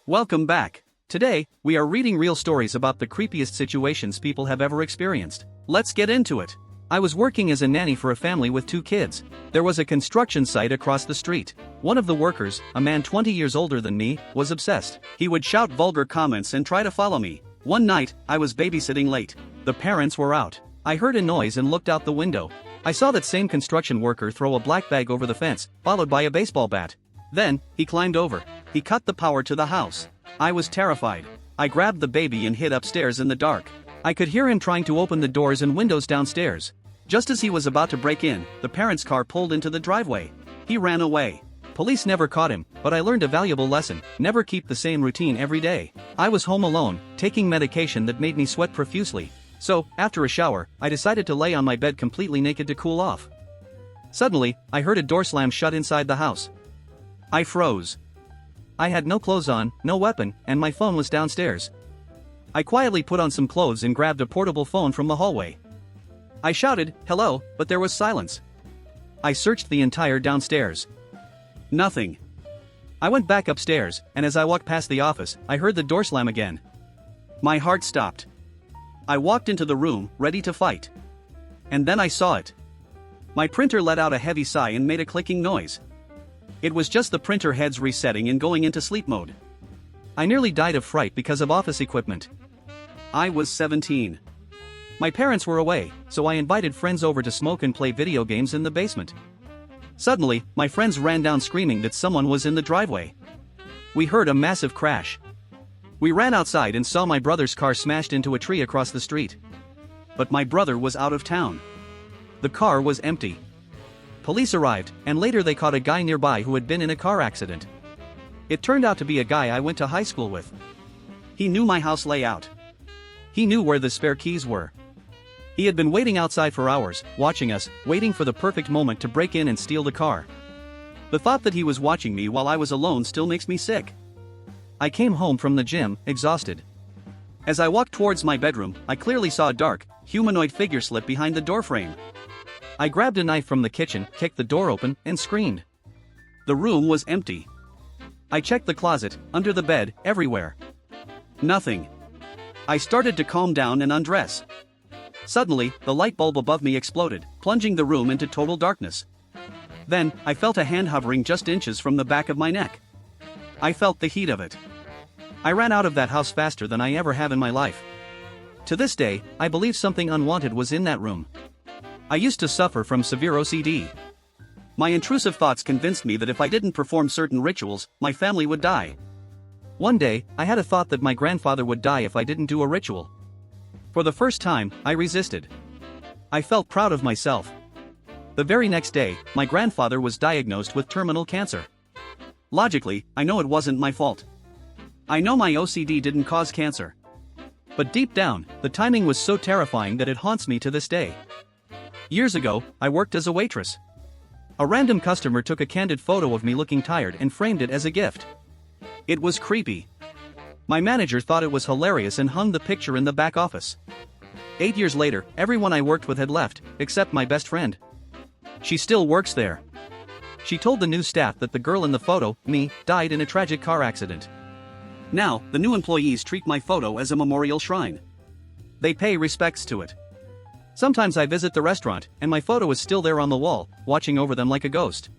Welcome back. Today, we are reading real stories about the creepiest situations people have ever experienced. Let's get into it. I was working as a nanny for a family with 2 kids. There was a construction site across the street. One of the workers, a man 20 years older than me, was obsessed. He would shout vulgar comments and try to follow me. One night, I was babysitting late. The parents were out. I heard a noise and looked out the window. I saw that same construction worker throw a black bag over the fence, followed by a baseball bat. Then, he climbed over. He cut the power to the house. I was terrified. I grabbed the baby and hid upstairs in the dark. I could hear him trying to open the doors and windows downstairs. Just as he was about to break in, the parents' car pulled into the driveway. He ran away. Police never caught him, but I learned a valuable lesson: never keep the same routine every day. I was home alone, taking medication that made me sweat profusely. So, after a shower, I decided to lay on my bed completely naked to cool off. Suddenly, I heard a door slam shut inside the house. I froze. I had no clothes on, no weapon, and my phone was downstairs. I quietly put on some clothes and grabbed a portable phone from the hallway. I shouted, "Hello," but there was silence. I searched the entire downstairs. Nothing. I went back upstairs, and as I walked past the office, I heard the door slam again. My heart stopped. I walked into the room, ready to fight. And then I saw it. My printer let out a heavy sigh and made a clicking noise. It was just the printer heads resetting and going into sleep mode. I nearly died of fright because of office equipment. I was 17. My parents were away, so I invited friends over to smoke and play video games in the basement. Suddenly, my friends ran down screaming that someone was in the driveway. We heard a massive crash. We ran outside and saw my brother's car smashed into a tree across the street. But my brother was out of town. The car was empty. Police arrived, and later they caught a guy nearby who had been in a car accident. It turned out to be a guy I went to high school with. He knew my house layout. He knew where the spare keys were. He had been waiting outside for hours, watching us, waiting for the perfect moment to break in and steal the car. The thought that he was watching me while I was alone still makes me sick. I came home from the gym, exhausted. As I walked towards my bedroom, I clearly saw a dark, humanoid figure slip behind the doorframe. I grabbed a knife from the kitchen, kicked the door open, and screamed. The room was empty. I checked the closet, under the bed, everywhere. Nothing. I started to calm down and undress. Suddenly, the light bulb above me exploded, plunging the room into total darkness. Then, I felt a hand hovering just inches from the back of my neck. I felt the heat of it. I ran out of that house faster than I ever have in my life. To this day, I believe something unwanted was in that room. I used to suffer from severe OCD. My intrusive thoughts convinced me that if I didn't perform certain rituals, my family would die. One day, I had a thought that my grandfather would die if I didn't do a ritual. For the first time, I resisted. I felt proud of myself. The very next day, my grandfather was diagnosed with terminal cancer. Logically, I know it wasn't my fault. I know my OCD didn't cause cancer. But deep down, the timing was so terrifying that it haunts me to this day. Years ago, I worked as a waitress. A random customer took a candid photo of me looking tired and framed it as a gift. It was creepy. My manager thought it was hilarious and hung the picture in the back office. 8 years later, everyone I worked with had left, except my best friend. She still works there. She told the new staff that the girl in the photo, me, died in a tragic car accident. Now, the new employees treat my photo as a memorial shrine. They pay respects to it. Sometimes I visit the restaurant, and my photo is still there on the wall, watching over them like a ghost.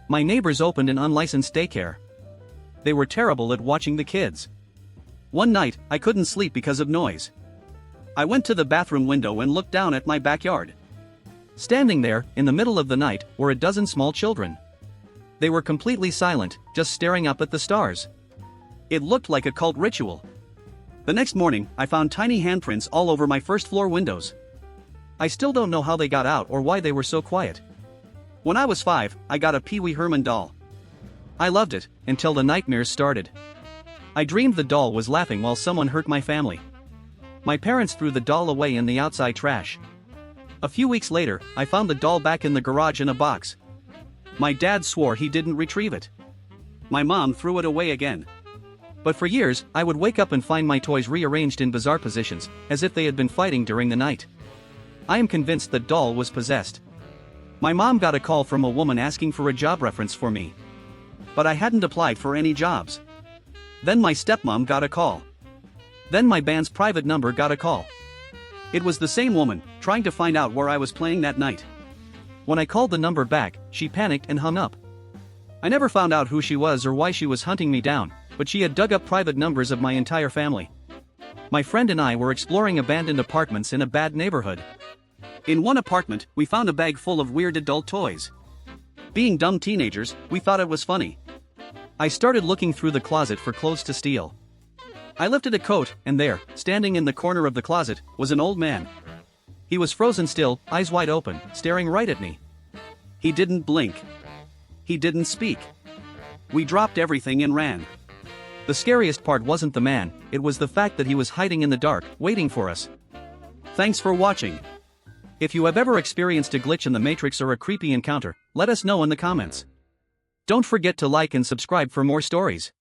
My neighbors opened an unlicensed daycare. They were terrible at watching the kids. One night, I couldn't sleep because of noise. I went to the bathroom window and looked down at my backyard. Standing there, in the middle of the night, were a dozen small children. They were completely silent, just staring up at the stars. It looked like a cult ritual. The next morning, I found tiny handprints all over my first-floor windows. I still don't know how they got out or why they were so quiet. When I was 5, I got a Pee Wee Herman doll. I loved it, until the nightmares started. I dreamed the doll was laughing while someone hurt my family. My parents threw the doll away in the outside trash. A few weeks later, I found the doll back in the garage in a box. My dad swore he didn't retrieve it. My mom threw it away again. But for years, I would wake up and find my toys rearranged in bizarre positions, as if they had been fighting during the night. I am convinced the doll was possessed. My mom got a call from a woman asking for a job reference for me. But I hadn't applied for any jobs. Then my stepmom got a call. Then my band's private number got a call. It was the same woman, trying to find out where I was playing that night. When I called the number back, she panicked and hung up. I never found out who she was or why she was hunting me down, but she had dug up private numbers of my entire family. My friend and I were exploring abandoned apartments in a bad neighborhood. In one apartment, we found a bag full of weird adult toys. Being dumb teenagers, we thought it was funny. I started looking through the closet for clothes to steal. I lifted a coat, and there, standing in the corner of the closet, was an old man. He was frozen still, eyes wide open, staring right at me. He didn't blink. He didn't speak. We dropped everything and ran. The scariest part wasn't the man, it was the fact that he was hiding in the dark, waiting for us. Thanks for watching. If you have ever experienced a glitch in the Matrix or a creepy encounter, let us know in the comments. Don't forget to like and subscribe for more stories.